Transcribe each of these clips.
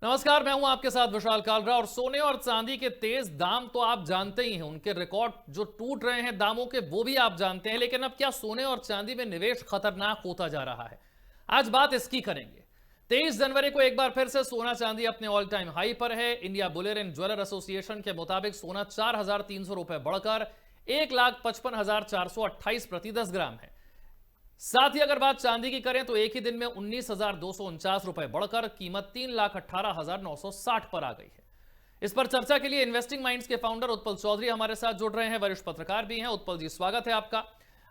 नमस्कार, मैं हूं आपके साथ विशाल कालरा। और सोने और चांदी के तेज दाम तो आप जानते ही हैं, उनके रिकॉर्ड जो टूट रहे हैं दामों के वो भी आप जानते हैं। लेकिन अब क्या सोने और चांदी में निवेश खतरनाक होता जा रहा है? आज बात इसकी करेंगे। 23 जनवरी को एक बार फिर से सोना चांदी अपने ऑल टाइम हाई पर है। India Boolean and jeweller association के मुताबिक सोना 4,300 रुपए बढ़कर 1,55,428 प्रति 10 ग्राम है। साथ ही अगर बात चांदी की करें तो एक ही दिन में 19,249 रुपए बढ़कर कीमत 3,18,960 पर आ गई है। इस पर चर्चा के लिए इन्वेस्टिंग माइंड्स के फाउंडर उत्पल चौधरी हमारे साथ जुड़ रहे हैं, वरिष्ठ पत्रकार भी हैं। उत्पल जी, स्वागत है आपका।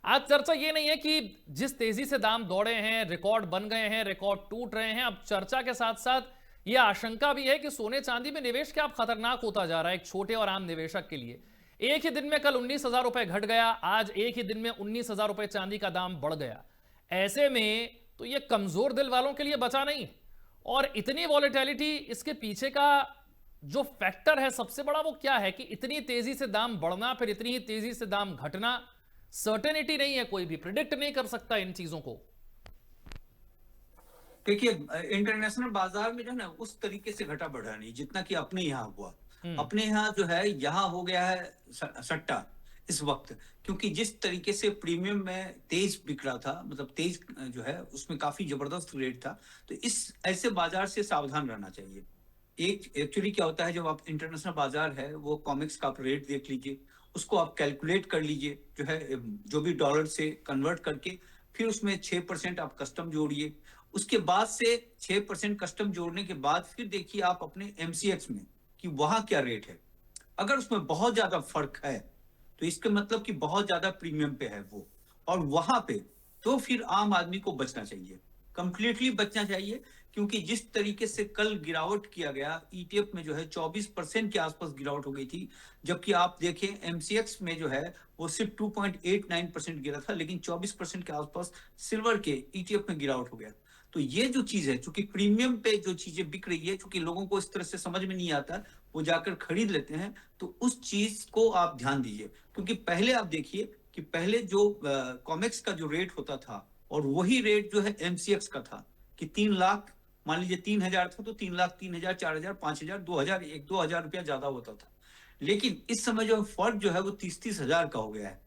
आज चर्चा ये नहीं है कि जिस तेजी से दाम दौड़े हैं, रिकॉर्ड बन गए हैं, रिकॉर्ड टूट रहे हैं, अब चर्चा के साथ साथ यह आशंका भी है कि सोने चांदी में निवेश क्या अब खतरनाक होता जा रहा है एक छोटे और आम निवेशक के लिए। एक ही दिन में कल 19,000 रुपए घट गया, आज एक ही दिन में 19,000 रुपए चांदी का दाम बढ़ गया। ऐसे में तो ये कमजोर दिल वालों के लिए बचा नहीं। और इतनी वॉलेटिलिटी, इसके पीछे का जो फैक्टर है सबसे बड़ा वो क्या है कि इतनी तेजी से दाम बढ़ना, फिर इतनी ही तेजी से दाम घटना। सर्टेनिटी नहीं है, कोई भी प्रिडिक्ट नहीं कर सकता इन चीजों को। देखिए, इंटरनेशनल बाजार में जो है ना उस तरीके से घटा बढ़ा नहीं जितना कि अपने यहाँ हुआ। हम्म। अपने यहाँ जो है यहाँ हो गया है सट्टा इस वक्त। क्योंकि जिस तरीके से प्रीमियम में तेज बिक रहा था, मतलब तेज जो है उसमें काफी जबरदस्त रेट था। तो इस ऐसे बाजार से सावधान रहना चाहिए। एक एक्चुअली क्या होता है, जब आप इंटरनेशनल बाजार है वो कॉमिक्स का आप रेट देख लीजिए, उसको आप कैलकुलेट कर लीजिए जो है, जो भी डॉलर से कन्वर्ट करके फिर उसमें 6% आप कस्टम जोड़िए। उसके बाद से 6% कस्टम जोड़ने के बाद फिर देखिए आप अपने एमसीएक्स में कि वहां क्या रेट है। अगर उसमें बहुत ज्यादा फर्क है तो इसका मतलब कि बहुत ज्यादा प्रीमियम पे है वो, और वहां पे तो फिर आम आदमी को बचना चाहिए, कंप्लीटली बचना चाहिए। क्योंकि जिस तरीके से कल गिरावट किया गया ईटीएफ में जो है 24% के आसपास गिरावट हो गई थी, जबकि आप देखें एमसीएक्स में जो है वो सिर्फ 2.89% गिरा था, लेकिन 24% के आसपास सिल्वर के ईटीएफ में गिरावट हो गया। तो ये जो चीज है, चूंकि प्रीमियम पे जो चीजें बिक रही है, चूंकि लोगों को इस तरह से समझ में नहीं आता, वो जाकर खरीद लेते हैं, तो उस चीज को आप ध्यान दीजिए। क्योंकि पहले आप देखिए कि पहले जो कॉमेक्स का जो रेट होता था और वही रेट जो है एमसीएक्स का था कि 3 लाख, मान लीजिए 3,000 था तो 3 लाख, 3,000, 4,000, 5,000, 2,000, 1-2 हजार रुपया ज्यादा होता था। लेकिन इस समय जो फर्क जो है वो 30-30 हजार का हो गया है।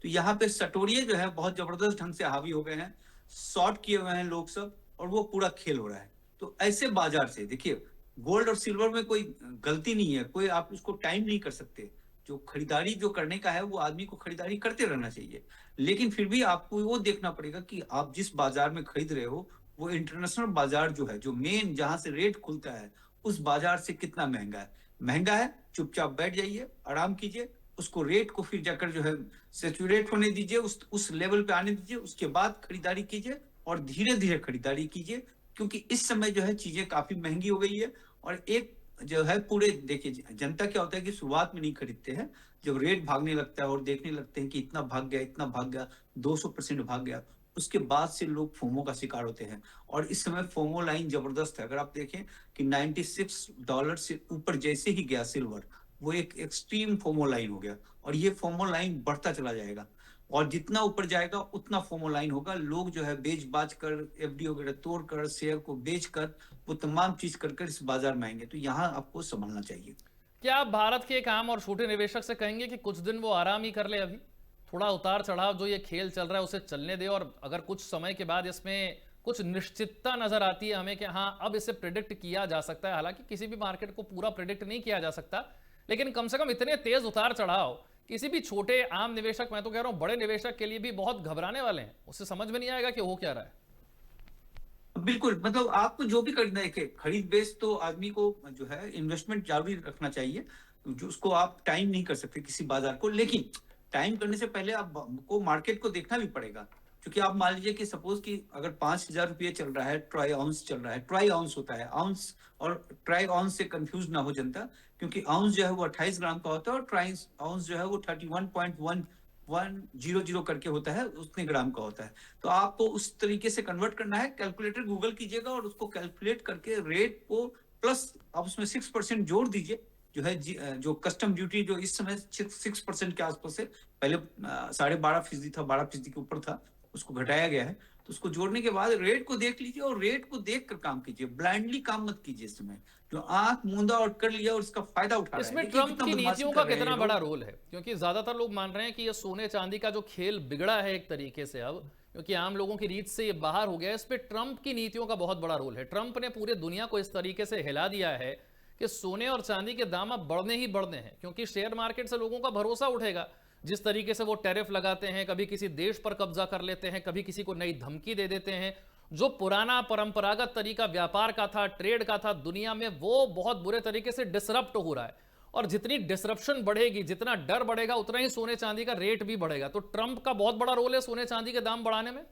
तो यहाँ पे सटोरिये जो है बहुत जबरदस्त ढंग से हावी हो गए हैं, शॉर्ट किए हुए हैं लोग सब, और वो पूरा खेल हो रहा है। तो ऐसे बाजार से देखिए, गोल्ड और सिल्वर में कोई गलती नहीं है, कोई आप उसको टाइम नहीं कर सकते। जो खरीदारी जो करने का है वो आदमी को खरीदारी करते रहना चाहिए। लेकिन फिर भी आपको वो देखना पड़ेगा कि आप जिस बाजार में खरीद रहे हो वो इंटरनेशनल बाजार जो है, जो मेन जहां से रेट खुलता है, उस बाजार से कितना महंगा है। महंगा है, चुपचाप बैठ जाइए, आराम कीजिए, उसको रेट को फिर जाकर जो है सेचुरेट होने दीजिए, उस लेवल पे आने दीजिए, उसके बाद खरीदारी कीजिए और धीरे धीरे खरीदारी कीजिए। क्योंकि इस समय जो है चीजें काफी महंगी हो गई है। और एक जो है पूरे देखिए, जनता क्या होता है कि शुरुआत में नहीं खरीदते हैं, जब रेट भागने लगता है और देखने लगते हैं कि इतना भाग गया, इतना भाग गया, 200% भाग गया, उसके बाद से लोग फोमो का शिकार होते हैं। और इस समय फोमो लाइन जबरदस्त है। अगर आप देखें कि $96 से ऊपर जैसे ही गया सिल्वर, वो एक एक्सट्रीम फोमो लाइन हो गया, और ये फोमो लाइन बढ़ता चला जाएगा। और जितना ऊपर जाएगा उतना फोमो लाइन होगा। लोग जो है बेच बाच कर, एफडी वगैरह तोड़ कर, शेयर को बेच कर, वो तमाम चीज कर कर इस बाजार में आएंगे। तो यहाँ आपको संभलना चाहिए। क्या आप भारत के एक आम और छोटे निवेशक से कहेंगे कि कुछ दिन वो आराम ही कर ले, अभी थोड़ा उतार चढ़ाव जो ये खेल चल रहा है उसे चलने दे, और अगर कुछ समय के बाद इसमें कुछ निश्चितता नजर आती है हमें कि हाँ अब इसे प्रिडिक्ट किया जा सकता है, हालांकि किसी भी मार्केट को पूरा प्रिडिक्ट नहीं किया जा सकता, लेकिन कम से कम इतने तेज उतार चढ़ाव किसी भी छोटे आम निवेशक, मैं तो कह रहा हूं बड़े निवेशक के लिए भी बहुत घबराने वाले हैं, उससे समझ में नहीं आएगा कि हो क्या रहा है। बिल्कुल, मतलब आपको जो भी करना है कि खरीद बेच तो आदमी को जो है इन्वेस्टमेंट जारी रखना चाहिए। जो उसको आप टाइम नहीं कर सकते किसी बाजार को, लेकिन टाइम करने से पहले आपको मार्केट को देखना भी पड़ेगा। क्योंकि आप मान लीजिए कि सपोज कि अगर 5,000 रुपये चल रहा है, ट्राई आउंस चल रहा है, ट्राई आउंस होता है, आउंस और ट्राई आउंस से कंफ्यूज ना हो जनता। क्योंकि आउंस जो है वो 28 ग्राम का होता है, और ट्राई आउंस जो है वो 31.1100 करके होता है, उतने ग्राम का होता है। तो आपको उस तरीके से कन्वर्ट करना है, कैलकुलेटर गूगल कीजिएगा और उसको कैलकुलेट करके रेट को प्लस आप उसमें 6% जोड़ दीजिए। जो है जो कस्टम ड्यूटी जो इस समय 6% के आसपास है, पहले 12.5% था, 12% के ऊपर था, उसको घटाया गया है। तो उसको जोड़ने के बाद रेट को देख लीजिए और रेट को देख कर काम कीजिए, ब्लाइंडली काम मत कीजिए। इस समय जो आंख मूंदा और कर लिया और इसका फायदा उठा रहा है, इसमें देखिए ट्रंप कितना की बदमाशी नीतियों का कर रहे हैं ये कितना बड़ा लोग। रोल है? क्योंकि ज्यादातर लोग मान रहे हैं कि ये सोने चांदी का जो खेल बिगड़ा है एक तरीके से अब, क्योंकि आम लोगों की रीत से ये बाहर हो गया है, इस पे ट्रंप की नीतियों का बहुत बड़ा रोल है। ट्रंप ने पूरे दुनिया को इस तरीके से हिला दिया है कि सोने और चांदी के दाम अब बढ़ने ही बढ़ने हैं, क्योंकि शेयर मार्केट से लोगों का भरोसा उठेगा। जिस तरीके से वो टैरिफ लगाते हैं, कभी किसी देश पर कब्जा कर लेते हैं, कभी किसी को नई धमकी दे देते हैं, जो पुराना परंपरागत तरीका व्यापार का था, ट्रेड का था दुनिया में, वो बहुत बुरे तरीके से डिसरप्ट हो रहा है। और जितनी डिसरप्शन बढ़ेगी, जितना डर बढ़ेगा, उतना ही सोने चांदी का रेट भी बढ़ेगा। तो ट्रंप का बहुत बड़ा रोल है सोने चांदी के दाम बढ़ाने में।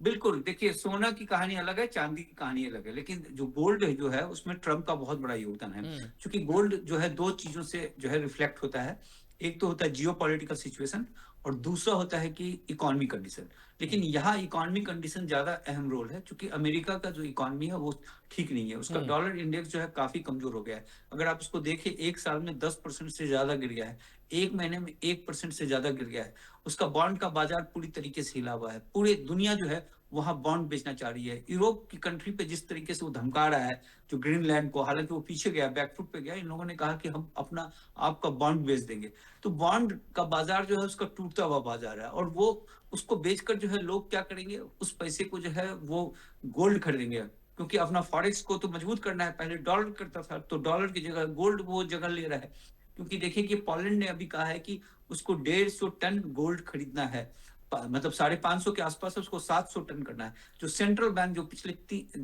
बिल्कुल, देखिए सोना की कहानी अलग है, चांदी की कहानी अलग है, लेकिन जो गोल्ड जो है उसमें ट्रम्प का बहुत बड़ा योगदान है। क्योंकि गोल्ड जो है दो चीजों से जो है रिफ्लेक्ट होता है। एक तो होता है जियो पॉलिटिकल सिचुएशन और दूसरा होता है कि इकोनॉमी कंडीशन। लेकिन यहाँ इकोनॉमी कंडीशन ज्यादा अहम रोल है, क्योंकि अमेरिका का जो इकोनॉमी है वो ठीक नहीं है। उसका डॉलर इंडेक्स जो है काफी कमजोर हो गया है। अगर आप उसको देखिए, एक साल में 10% से ज्यादा गिर गया है, एक महीने में 1% से ज्यादा गिर गया है। उसका बॉन्ड का बाजार पूरी तरीके से हिला हुआ है। पूरी दुनिया जो है वहां बॉन्ड बेचना चाह रही है। यूरोप की कंट्री पे जिस तरीके से वो धमका रहा है, जो ग्रीनलैंड को, हालांकि वो पीछे गया, बैकफुट पे गया, इन लोगों ने कहा कि हम अपना आपका बॉन्ड बेच देंगे। तो बॉन्ड का बाजार जो है उसका टूटता हुआ बाजार है, और वो उसको बेचकर जो है लोग क्या करेंगे, उस पैसे को जो है वो गोल्ड खरीदेंगे, क्योंकि अपना फॉरेक्स को तो मजबूत करना है। पहले डॉलर करता था, तो डॉलर की जगह गोल्ड वो जगह ले रहा है। क्योंकि देखिए कि पोलैंड ने अभी कहा है कि उसको 150 टन गोल्ड खरीदना है, मतलब 550 के आसपास है, उसको 700 टन करना है। जो सेंट्रल बैंक जो पिछले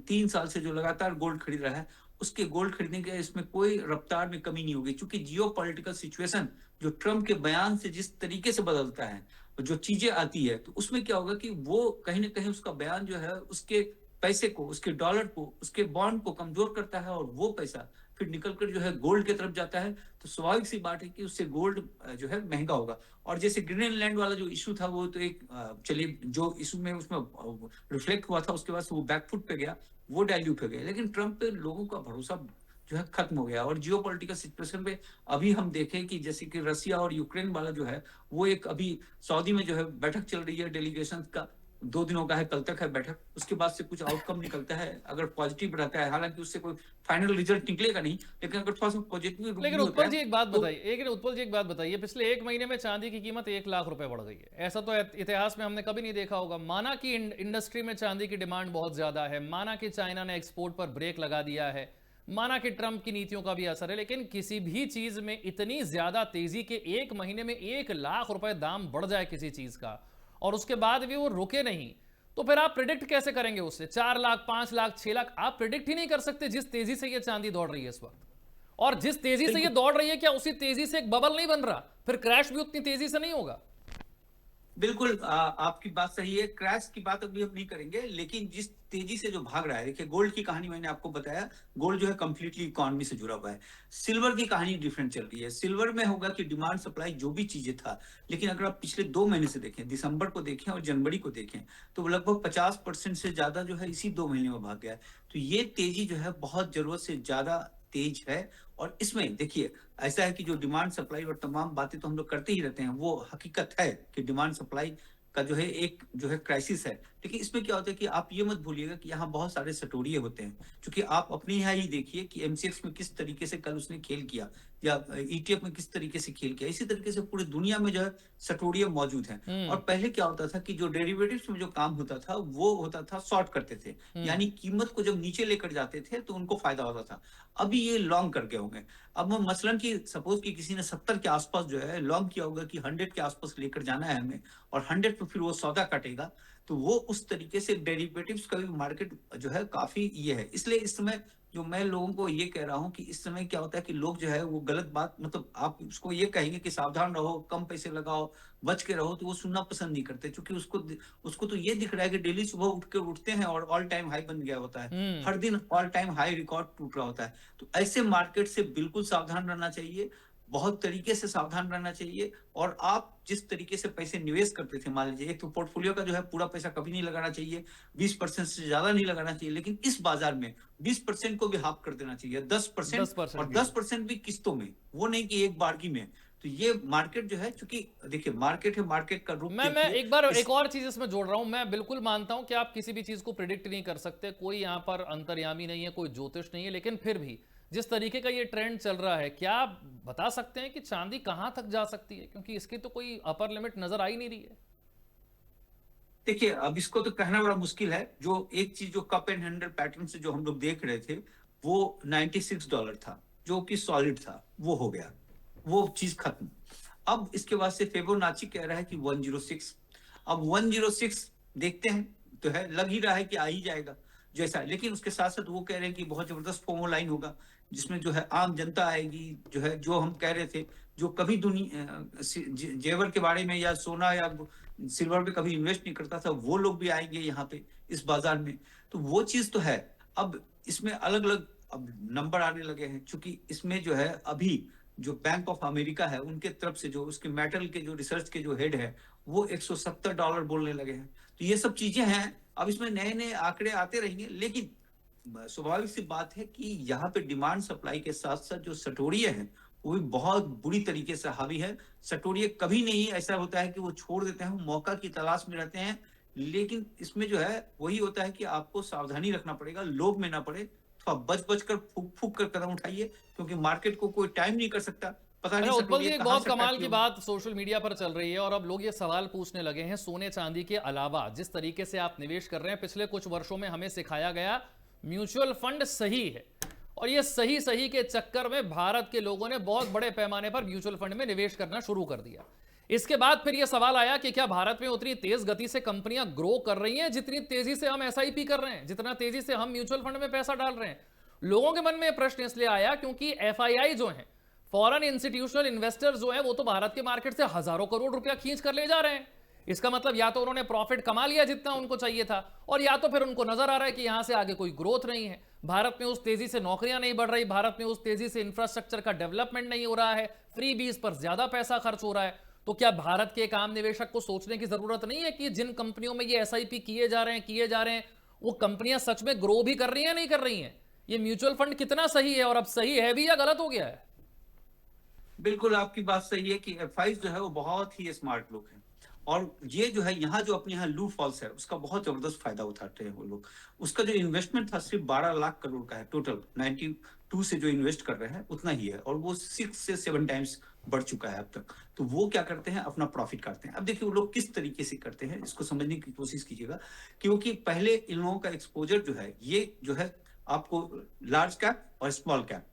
3 साल से जो लगातार गोल्ड खरीद रहा है, उसके गोल्ड खरीदने के इसमें कोई रफ्तार में कमी नहीं होगी। क्योंकि जियो पॉलिटिकल सिचुएशन जो ट्रम्प के बयान से जिस तरीके से बदलता है, जो चीजें आती है, तो उसमें क्या होगा कि वो कहीं ना कहीं उसका बयान जो है उसके पैसे को, उसके डॉलर को, उसके बॉन्ड को कमजोर करता है, और वो पैसा फिर निकलकर जो है गोल्ड की तरफ जाता है। तो स्वाभाविक सी बात है कि उससे गोल्ड जो है महंगा होगा। और जैसे ग्रीनलैंड वाला जो इशू था, वो तो एक चलिए जो इशू में उसमें रिफ्लेक्ट हुआ था, उसके बाद वो बैकफुट पे गया, वो डाइल्यूट हो गया। लेकिन ट्रम्प पे लोगों का भरोसा जो है खत्म हो गया। और जियो पॉलिटिकल सिचुएशन पे अभी हम देखें कि जैसे कि रसिया और यूक्रेन वाला जो है, वो एक अभी सऊदी में जो है बैठक चल रही है डेलीगेशन का, 2 दिनों का है, कल तक है बैठक। उसके बाद से कुछ आउटकम निकलता है, अगर पॉजिटिव रहता है, हालांकि उससे कोई फाइनल रिजल्ट निकलेगा नहीं, लेकिन अगर थोड़ा सा पॉजिटिव लेकिन भी होता उत्पल है जी एक बात तो। बताइए, पिछले एक महीने में चांदी की कीमत 1 लाख रुपए बढ़ गई है। ऐसा तो इतिहास में हमने कभी नहीं देखा होगा। माना कि इंडस्ट्री में चांदी की डिमांड बहुत ज्यादा है, माना कि चाइना ने एक्सपोर्ट पर ब्रेक लगा दिया है, माना कि ट्रंप की नीतियों का भी असर है, लेकिन किसी भी चीज में इतनी ज्यादा तेजी के एक महीने में 1 लाख रुपए दाम बढ़ जाए किसी चीज का, और उसके बाद भी वो रुके नहीं, तो फिर आप प्रिडिक्ट कैसे करेंगे उससे? 4 लाख, 5 लाख, 6 लाख आप प्रिडिक्ट ही नहीं कर सकते जिस तेजी से ये चांदी दौड़ रही है इस वक्त। और जिस तेजी से ये बिल्कुल दौड़ रही है, क्या उसी तेजी से एक बबल नहीं बन रहा? फिर क्रैश भी उतनी तेजी से नहीं होगा। बिल्कुल आपकी बात सही है। क्रैश की बात अभी हम नहीं करेंगे, लेकिन जिस तेजी से जो भाग रहा है, देखिए गोल्ड की कहानी मैंने आपको बताया, गोल्ड जो है कंप्लीटली इकोनॉमी से जुड़ा हुआ है। सिल्वर की कहानी डिफरेंट चल रही है। सिल्वर में होगा कि डिमांड सप्लाई जो भी चीजें था, लेकिन अगर आप पिछले 2 महीने से देखें, दिसंबर को देखें और जनवरी को देखें, तो वो लगभग 50% से ज्यादा जो है इसी 2 महीने में भाग गया है। तो ये तेजी जो है बहुत जरूरत से ज्यादा तेज है। और इसमें देखिए ऐसा है कि जो डिमांड सप्लाई और तमाम बातें तो हम लोग करते ही रहते हैं, वो हकीकत है कि डिमांड सप्लाई का जो है एक जो है क्राइसिस है। लेकिन इसमें क्या होता है कि आप ये मत भूलिएगा कि यहाँ बहुत सारे सटोरिये होते हैं। क्योंकि आप अपने यहाँ ही देखिए कि एमसीएक्स में किस तरीके से कल उसने खेल किया, या ईटीएफ में किस तरीके से खेल किया, इसी तरीके से पूरी दुनिया में जो है सटोरिये मौजूद हैं। और पहले क्या होता था कि जो डेरिवेटिव्स में जो काम होता था, वो होता था शॉर्ट करते थे, यानी कीमत को जब नीचे लेकर जाते थे तो उनको फायदा होता था। अभी ये लॉन्ग कर गए होंगे। अब हम मसलन की सपोज कि किसी ने 70 के आसपास जो है लॉन्ग किया होगा कि 100 के आसपास लेकर जाना है हमें, और 100 पे फिर वो सौदा कटेगा, तो वो उस तरीके से डेरिवेटिव्स का भी मार्केट जो है काफी ये है। इसलिए इस समय जो मैं लोगों को ये कह रहा हूं कि इस समय क्या होता है कि लोग जो है वो गलत बात, मतलब आप उसको ये कहेंगे कि सावधान रहो, कम पैसे लगाओ, बच के रहो, तो वो सुनना पसंद नहीं करते। क्योंकि उसको तो ये दिख रहा है कि डेली सुबह उठते हैं और ऑल टाइम हाई बन गया होता है, हर दिन ऑल टाइम हाई रिकॉर्ड टूट रहा होता है। तो ऐसे मार्केट से बिल्कुल सावधान रहना चाहिए, बहुत तरीके से सावधान रहना चाहिए। और आप जिस तरीके से पैसे निवेश करते थे, मान लीजिए, एक तो पोर्टफोलियो का जो है पूरा पैसा कभी नहीं लगाना चाहिए, 20% से ज्यादा नहीं लगाना चाहिए, लेकिन इस बाजार में 20% को भी हाफ कर देना चाहिए, 10%, 10% और भी। 10% भी किस्तों में, वो नहीं कि एक बारगी में। तो ये मार्केट जो है, चूंकि देखिए मार्केट है, मार्केट का रुख मैं देखिए एक बार इस एक और चीज इसमें जोड़ रहा हूं। मैं बिल्कुल मानता हूं कि आप किसी भी चीज को प्रिडिक्ट नहीं कर सकते, कोई यहां पर अंतर्यामी नहीं है, कोई ज्योतिष नहीं है, लेकिन फिर भी जिस तरीके का ये ट्रेंड चल रहा है, क्या आप बता सकते हैं कि चांदी कहां तक जा सकती है? क्योंकि इसकी तो कोई अपर लिमिट नजर आ ही नहीं रही है। देखिए, अब इसको तो कहना बड़ा मुश्किल है। जो एक चीज जो कप एंड हैंडल पैटर्न से जो हम लोग देख रहे थे, वो $96 था, जो कि सॉलिड था, वो हो गया, वो चीज खत्म। अब इसके बाद से फिबोनाची कह रहा है कि 106। अब 106 देखते हैं, तो है लग ही रहा है कि आ ही जाएगा जैसा। लेकिन उसके साथ साथ वो कह रहे हैं कि बहुत जबरदस्त फोमो लाइन होगा, जिसमें जो है आम जनता आएगी, जो है जो हम कह रहे थे, जो कभी दुनिया जेवर के बारे में या सोना या सिल्वर पे कभी इन्वेस्ट नहीं करता था, वो लोग भी आएंगे यहाँ पे इस बाजार में। तो वो चीज तो है। अब इसमें अलग अलग अब नंबर आने लगे हैं, क्योंकि इसमें जो है अभी जो बैंक ऑफ अमेरिका है, उनके तरफ से जो उसके मेटल के जो रिसर्च के जो हेड है, वो $170 बोलने लगे हैं। तो ये सब चीजें हैं। अब इसमें नए नए आंकड़े आते रहेंगे, लेकिन स्वाभाविक सी बात है कि यहाँ पे डिमांड सप्लाई के साथ साथ जो सटोरिये हैं, वो भी बहुत बुरी तरीके से हावी है। सटोरिये कभी नहीं ऐसा होता है कि वो छोड़ देते हैं, वो मौका की तलाश में रहते हैं। लेकिन इसमें जो है वही होता है कि आपको सावधानी रखना पड़ेगा, लोभ में ना पड़े। तो आप बच बच कर फूक फूक कर कदम उठाइए, क्योंकि मार्केट को कोई टाइम नहीं कर सकता। पता अच्छा नहीं उत्पल जी, सटोरिये एक कहाँ बहुत से अटैक कमाल किए की होंगे। बात सोशल मीडिया पर चल रही है और अब लोग ये सवाल पूछने लगे हैं, सोने चांदी के अलावा जिस तरीके से आप निवेश कर रहे हैं, पिछले कुछ वर्षों में हमें सिखाया गया म्यूचुअल फंड सही है, और ये सही सही के चक्कर में भारत के लोगों ने बहुत बड़े पैमाने पर म्यूचुअल फंड में निवेश करना शुरू कर दिया। इसके बाद फिर यह सवाल आया कि क्या भारत में उतनी तेज गति से कंपनियां ग्रो कर रही हैं जितनी तेजी से हम एसआईपी कर रहे हैं, जितना तेजी से हम म्यूचुअल फंड में पैसा डाल रहे हैं? लोगों के मन में प्रश्न इसलिए आया क्योंकि एफआईआई जो है, फॉरेन इंस्टीट्यूशनल इन्वेस्टर्स जो है, वो तो भारत के मार्केट से हजारों करोड़ रुपया खींच कर ले जा रहे हैं। इसका मतलब या तो उन्होंने प्रॉफिट कमा लिया जितना उनको चाहिए था, और या तो फिर उनको नजर आ रहा है कि यहां से आगे कोई ग्रोथ नहीं है, भारत में उस तेजी से नौकरियां नहीं बढ़ रही, भारत में उस तेजी से इंफ्रास्ट्रक्चर का डेवलपमेंट नहीं हो रहा है, फ्री बीज पर ज्यादा पैसा खर्च हो रहा है। तो क्या भारत के एक आम निवेशक को सोचने की जरूरत नहीं है कि जिन कंपनियों में ये एसआईपी किए जा रहे हैं वो कंपनियां सच में ग्रो भी कर रही हैं, नहीं कर रही हैं? ये म्यूचुअल फंड कितना सही है, और अब सही है भी या गलत हो गया है? बिल्कुल आपकी बात सही है कि एफआईज जो है वो बहुत ही स्मार्ट लोग हैं। और ये जो है यहाँ जो अपने यहाँ लू फॉल्स है, उसका बहुत जबरदस्त फायदा उठाते हैं वो लोग। उसका जो इन्वेस्टमेंट था सिर्फ 12 लाख करोड़ का है टोटल, 92 से जो इन्वेस्ट कर रहे हैं उतना ही है, और वो 6 से 7 टाइम्स बढ़ चुका है अब तक। तो वो क्या करते हैं, अपना प्रॉफिट काटते हैं। अब देखिए वो लोग किस तरीके से करते हैं, इसको समझने की कोशिश कीजिएगा। क्योंकि पहले इन लोगों का एक्सपोजर जो है, ये जो है आपको लार्ज कैप और स्मॉल कैप,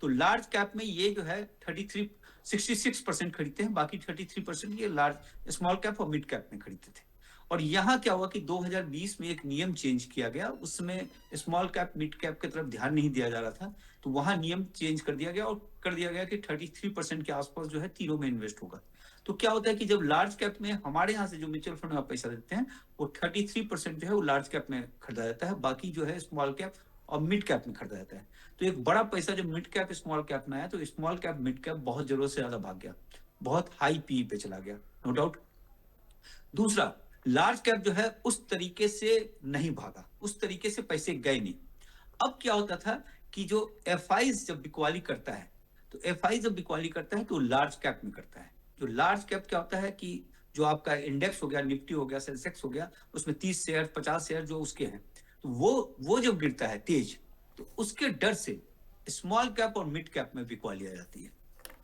तो लार्ज कैप में ये जो है 66% खरीदते हैं, बाकी 33% ये लार्ज स्मॉल कैप और मिड कैप में खरीदते थे। और यहाँ क्या हुआ कि 2020 में एक नियम चेंज किया गया, उसमें स्मॉल कैप मिड कैप की तरफ ध्यान नहीं दिया जा रहा था, तो वहां नियम चेंज कर दिया गया और कर दिया गया कि 33% के आसपास जो है तीनों में इन्वेस्ट होगा। तो क्या होता है कि जब लार्ज कैप में हमारे यहाँ से जो म्यूचुअल फंड में पैसा देते हैं, वो 33% जो है वो लार्ज कैप में खरीदा जाता है, बाकी जो है स्मॉल कैप और मिड कैप में खरीदा जाता है। तो एक बड़ा पैसा जब मिड कैप स्मॉल कैप में आया, तो स्मॉल कैप मिड कैप बहुत जरूरत से ज्यादा भाग गया, बहुत हाई पी पे चला गया, नो डाउट। दूसरा, लार्ज कैप जो है उस तरीके से नहीं भागा, उस तरीके से पैसे गए नहीं। अब क्या होता था कि जो एफआईज जब बिकवाली करता है, तो एफआई जब बिकवाली करता है तो लार्ज कैप में करता है। जो लार्ज कैप क्या होता है कि जो आपका इंडेक्स हो गया, निफ्टी हो गया, सेंसेक्स हो गया, उसमें 30 शेयर 50 शेयर जो उसके हैं, तो वो जब गिरता है तेज, तो उसके डर से स्मॉल कैप और मिड कैप में बिकवाली आ जाती है।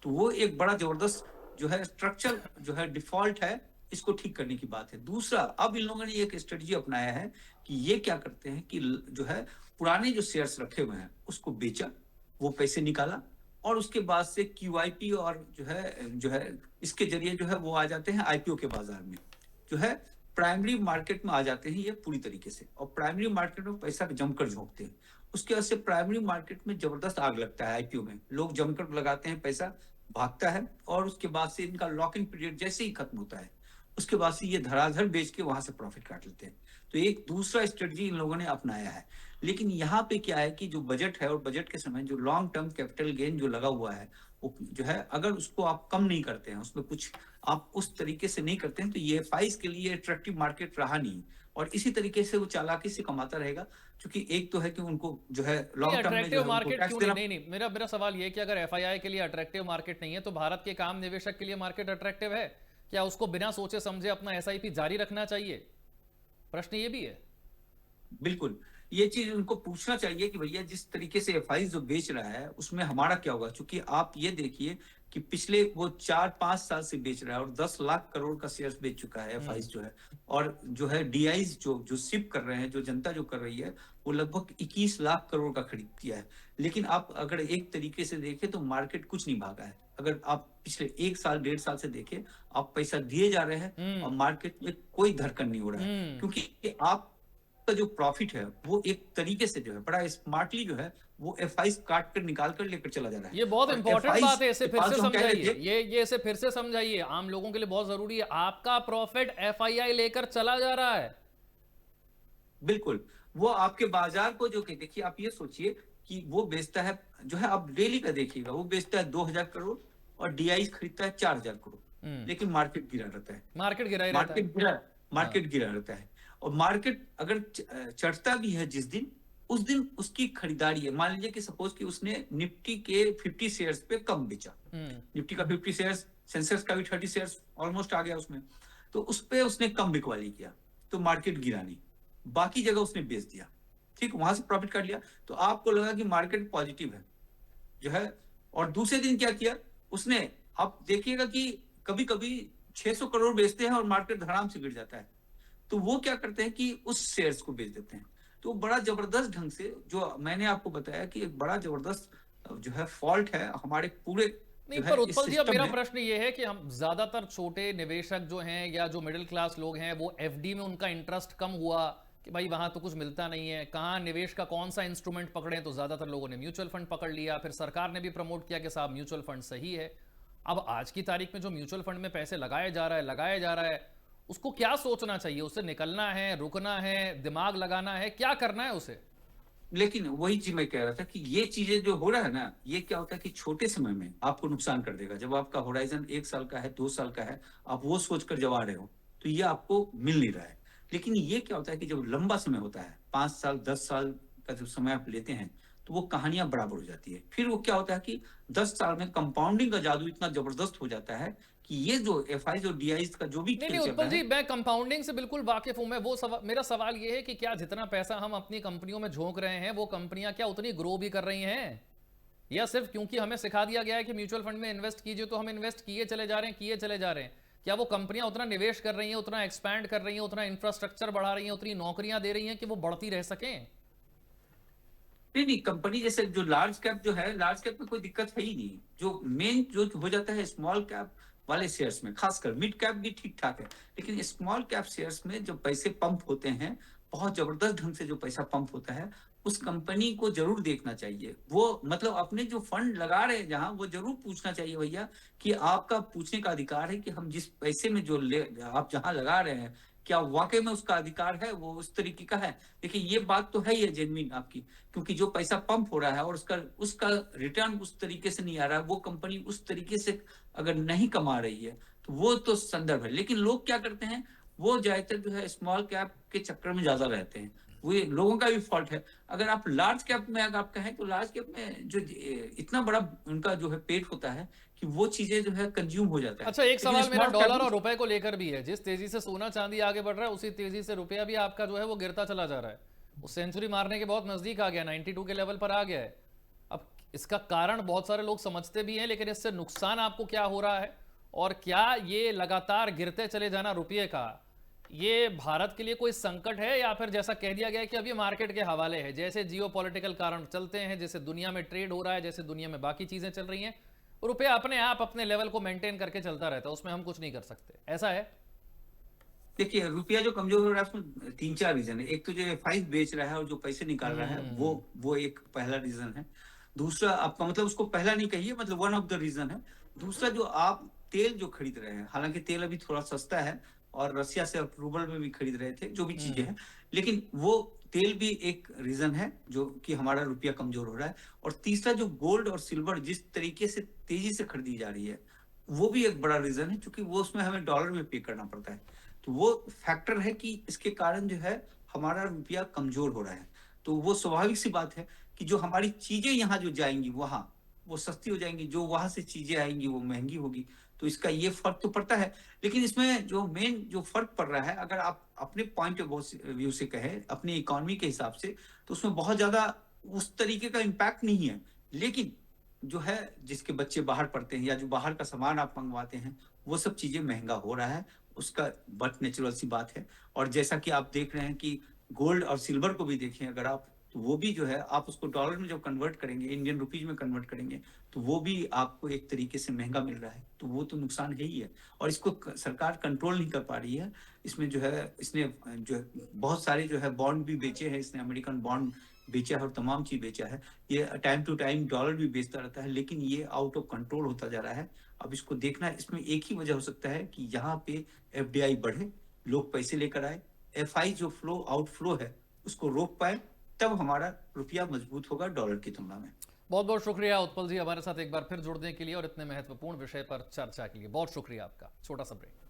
तो वो एक बड़ा जबरदस्त जो है स्ट्रक्चर जो है डिफॉल्ट है, इसको ठीक करने की बात है। दूसरा, अब इन लोगों ने एक स्ट्रेटजी अपनाया है कि ये क्या करते हैं कि जो है पुराने जो शेयर्स रखे हुए हैं उसको बेचा, वो पैसे निकाला, और उसके बाद से क्यूआईपी और जो है इसके जरिए जो है वो आ जाते हैं आईपीओ के बाजार में, जो है प्राइमरी मार्केट में आ जाते हैं ये पूरी तरीके से। और प्राइमरी मार्केट में पैसा जमकर झोंकते हैं, उसके वजह से प्राइमरी मार्केट में जबरदस्त आग लगता है। आईपीओ में लोग जमकर लगाते हैं, पैसा भागता है, और उसके बाद से इनका लॉक इन पीरियड जैसे ही खत्म होता है, उसके बाद से ये धड़ाधड़ बेच के वहां से प्रॉफिट काट लेते हैं। तो एक दूसरा स्ट्रेटजी इन लोगों ने अपनाया है। लेकिन यहाँ पे क्या है कि जो बजट है, और बजट के समय जो लॉन्ग टर्म कैपिटल गेन जो लगा हुआ है, वो जो है अगर उसको आप कम नहीं करते हैं, उसमें कुछ आप उस तरीके से नहीं करते हैं, तो ये एफआईज के लिए अट्रैक्टिव मार्केट रहा नहीं। और इसी तरीके से वो चालाकी से कमाता रहेगा, क्योंकि एक तो है कि उनको जो है नहीं लॉन्ग टर्म में जो अट्रैक्टिव है उनको मार्केट टैक्स क्यों नहीं देना। नहीं नहीं मेरा मेरा सवाल ये है कि अगर एफआईआई के लिए अट्रैक्टिव मार्केट नहीं है तो भारत के काम निवेशक के लिए मार्केट अट्रैक्टिव है क्या उसको बिना सोचे समझे अपना एसआईपी जारी रखना चाहिए प्रश्न ये भी है बिल्कुल, ये चीज उनको पूछना चाहिए कि भैया जिस तरीके से एफआई जो बेच रहा है उसमें हमारा क्या होगा, क्योंकि आप ये देखिए कि पिछले वो 4-5 साल से बेच रहा है और 10 लाख करोड़ का शेयर बेच चुका है एफआई जो है। और जो है डीआईज जो जो सिप कर रहे हैं, जो जनता जो कर रही है, वो लगभग 21 लाख करोड़ का खरीद किया है। लेकिन आप अगर एक तरीके से देखें तो मार्केट कुछ नहीं भागा है। अगर आप पिछले 1 साल 1.5 साल से देखें, आप पैसा दिए जा रहे हैं और मार्केट में कोई धड़कन नहीं हो रहा है, हम्म क्योंकि आप का जो प्रॉफिट है वो एक तरीके से जो है बड़ा स्मार्टली जो है वो एफआईज काट कर निकाल कर लेकर चला जा रहा है। ये बहुत और इंपॉर्टेंट एफआईज बात है इसे के फिर पास से जो हम कह रहे समझाइए थे, ये इसे फिर से समझाइए आम लोगों के लिए बहुत जरूरी है आपका प्रॉफिट एफआईआई लेकर चला जा रहा है बिल्कुल वो आपके बाजार को जो कि देखिए, आप ये सोचिए कि वो बेचता है जो है, आप डेली का देखिएगा, वो बेचता है 2000 करोड़ और डीआई खरीदता है 4000 करोड़, लेकिन मार्केट गिरा रहता है। मार्केट गिरा ही रहता है मार्केट गिरा हाँ मार्केट गिरा रहता है। और मार्केट अगर चढ़ता भी है जिस दिन, उस दिन उसकी खरीदारी है। मान लीजिए कि सपोज कि उसने निफ्टी के 50 शेयर्स पे कम बेचा, निफ्टी का 50 शेयर्स, सेंसेक्स का भी 30 शेयर्स ऑलमोस्ट आ गया उसमें, तो उस पे उसने कम बिकवाली किया, तो मार्केट गिरा नहीं, बाकी जगह उसने बेच दिया, ठीक, वहां से प्रॉफिट कर लिया, तो आपको लगा कि मार्केट पॉजिटिव है जो है। और दूसरे दिन क्या किया उसने, आप देखिएगा कि कभी कभी 600 करोड़ बेचते हैं और मार्केट धड़ाम से गिर जाता है, तो वो क्या करते हैं कि उस शेयर्स को बेच देते हैं। तो बड़ा जबरदस्त ढंग से, जो मैंने आपको बताया कि एक बड़ा जबरदस्त जो है फॉल्ट है हमारे पूरे नहीं जो पर है इस उत्पल जी अब सिस्टम मेरा में। प्रश्न ये है कि हम ज्यादातर छोटे निवेशक जो हैं या जो मिडिल क्लास लोग हैं वो एफडी में उनका इंटरेस्ट कम हुआ कि भाई वहां तो कुछ मिलता नहीं है कहाँ निवेश का कौन सा इंस्ट्रूमेंट पकड़े तो ज्यादातर लोगों ने म्यूचुअल फंड पकड़ लिया फिर सरकार ने भी प्रमोट किया कि साहब म्यूचुअल फंड सही है अब आज की तारीख में जो म्यूचुअल फंड में पैसे लगाया जा रहा है उसको क्या सोचना चाहिए उससे निकलना है रुकना है दिमाग लगाना है क्या करना है उसे लेकिन वही चीज मैं कह रहा था कि ये चीजें जो हो रहा है ना, ये क्या होता है कि छोटे समय में आपको नुकसान कर देगा। जब आपका होराइजन 1 साल का है, 2 साल का है, आप वो सोचकर जब आ रहे हो तो ये आपको मिल नहीं रहा है। लेकिन ये क्या होता है कि जब लंबा समय होता है, 5 साल 10 साल का जब समय आप लेते हैं, तो वो कहानियां बराबर हो जाती है। फिर वो क्या होता है कि 10 साल में कंपाउंडिंग का जादू इतना जबरदस्त हो जाता है कि ये जो एफआई और डीआई का जो भी नहीं खेल नहीं चल उत्पल रहा जी है। मैं कंपाउंडिंग से बिल्कुल वाकिफ हूं मैं वो मेरा सवाल ये है कि क्या जितना पैसा हम अपनी कंपनियों में झोंक रहे हैं वो कंपनियां क्या उतनी ग्रो भी कर रही हैं या सिर्फ क्योंकि हमें सिखा दिया गया है कि म्यूचुअल फंड में इन्वेस्ट कीजिए तो हम इन्वेस्ट किए चले जा रहे हैं क्या वो कंपनियां उतना निवेश कर रही हैं उतना एक्सपैंड कर रही हैं उतना इंफ्रास्ट्रक्चर बढ़ा रही हैं उतनी नौकरियां दे रही हैं कि वो बढ़ती रह सकें नहीं नहीं, कंपनी जैसे जो लार्ज कैप जो है, लार्ज कैप में कोई दिक्कत है ही नहीं। जो मेन जो हो जाता है स्मॉल कैप वाले शेयर्स में, खासकर मिड कैप भी ठीक ठाक है, लेकिन स्मॉल कैप शेयर्स में जो पैसे पंप होते हैं, बहुत जबरदस्त ढंग से जो पैसा पंप होता है, उस कंपनी को जरूर देखना चाहिए। वो मतलब अपने जो फंड लगा रहे हैं जहां, वो जरूर पूछना चाहिए भैया कि आपका पूछने का अधिकार है कि हम जिस पैसे में जो ले आप जहां लगा रहे हैं, क्या वाकई में उसका अधिकार है, वो उस तरीके का है। देखिए ये बात तो है ही है जेन्युइन आपकी, क्योंकि जो पैसा पंप हो रहा है और उसका उसका रिटर्न उस तरीके से नहीं आ रहा है, वो कंपनी उस तरीके से अगर नहीं कमा रही है, तो वो तो संदर्भ है। लेकिन लोग क्या करते हैं, वो ज्यादातर जो है स्मॉल कैप के चक्कर में ज्यादा रहते हैं। वो ये लोगों का भी फॉल्ट है। अगर आप लार्ज कैप में अगर आप कहें, तो लार्ज कैप में जो इतना बड़ा उनका जो है पेट होता है कि वो चीजें जो है कंज्यूम हो जाता है। अच्छा एक लेकिन सवाल मेरा स्मॉल डॉलर कैप, और रुपए को लेकर भी है जिस तेजी से सोना चांदी आगे बढ़ रहा है उसी तेजी से रुपया भी आपका जो है वो गिरता चला जा रहा है वो सेंचुरी मारने के बहुत नजदीक आ गया 92 के लेवल पर आ गया है अब इसका कारण बहुत सारे लोग समझते भी हैं लेकिन इससे नुकसान आपको क्या हो रहा है और क्या ये लगातार गिरते चले जाना रुपये का ये भारत के लिए कोई संकट है या फिर जैसा कह दिया गया है कि अब ये मार्केट के हवाले है जैसे जियोपॉलिटिकल कारण चलते हैं जैसे दुनिया में ट्रेड हो रहा है जैसे दुनिया में बाकी चीजें चल रही हैं रुपया अपने आप अपने लेवल को मेंटेन करके चलता रहता है उसमें हम कुछ नहीं कर सकते ऐसा है देखिए रुपया जो कमजोर हो रहा है उसमें 3-4 रीजन है। एक तो जो एफआई बेच रहा है और जो पैसे निकाल रहा है, वो एक पहला रीजन है। दूसरा, आपका मतलब उसको पहला नहीं कहिए, मतलब वन ऑफ द रीजन है। दूसरा, जो आप तेल जो खरीद रहे हैं, हालांकि तेल अभी थोड़ा सस्ता है और रसिया से अप्रूवल में भी खरीद रहे थे, जो भी चीजें हैं, लेकिन वो तेल भी एक रीजन है जो कि हमारा रुपया कमजोर हो रहा है। और तीसरा, जो गोल्ड और सिल्वर जिस तरीके से तेजी से खरीदी जा रही है, वो भी एक बड़ा रीजन है, क्योंकि वो उसमें हमें डॉलर में पे करना पड़ता है। तो वो फैक्टर है कि इसके कारण जो है हमारा रुपया कमजोर हो रहा है। तो वो स्वाभाविक सी बात है कि जो हमारी चीजें यहाँ जो जाएंगी वहां वो सस्ती हो जाएंगी, जो वहां से चीजें आएंगी वो महंगी होगी। तो इसका ये फर्क तो पड़ता है। लेकिन इसमें जो मेन जो फर्क पड़ रहा है, अगर आप अपने पॉइंट ऑफ व्यू से कहें, अपनी इकोनॉमी के हिसाब से, तो उसमें बहुत ज्यादा उस तरीके का इम्पैक्ट नहीं है। लेकिन जो है जिसके बच्चे बाहर पढ़ते हैं या जो बाहर का सामान आप मंगवाते हैं, वो सब चीजें महंगा हो रहा है। उसका बट नेचुरल सी बात है। और जैसा कि आप देख रहे हैं कि गोल्ड और सिल्वर को भी देखें अगर आप, तो वो भी जो है आप उसको डॉलर में जब कन्वर्ट करेंगे, इंडियन रुपीज में कन्वर्ट करेंगे, तो वो भी आपको एक तरीके से महंगा मिल रहा है। तो वो तो नुकसान है ही है। और इसको सरकार कंट्रोल नहीं कर पा रही है। इसमें जो है इसने जो है बहुत सारे जो है बॉन्ड भी बेचे हैं, इसने अमेरिकन बॉन्ड बेचा है और तमाम चीज बेचा है। ये टाइम टू टाइम डॉलर भी बेचता रहता है, लेकिन ये आउट ऑफ कंट्रोल होता जा रहा है। अब इसको देखना है। इसमें एक ही वजह हो सकता है कि यहाँ पे एफडीआई बढ़े, लोग पैसे लेकर आए, एफआई जो फ्लो आउटफ्लो है उसको रोक पाए, तब हमारा रुपया मजबूत होगा डॉलर की तुलना में। बहुत बहुत शुक्रिया उत्पल जी हमारे साथ एक बार फिर जुड़ने के लिए और इतने महत्वपूर्ण विषय पर चर्चा के लिए। बहुत शुक्रिया आपका। छोटा सा ब्रेक।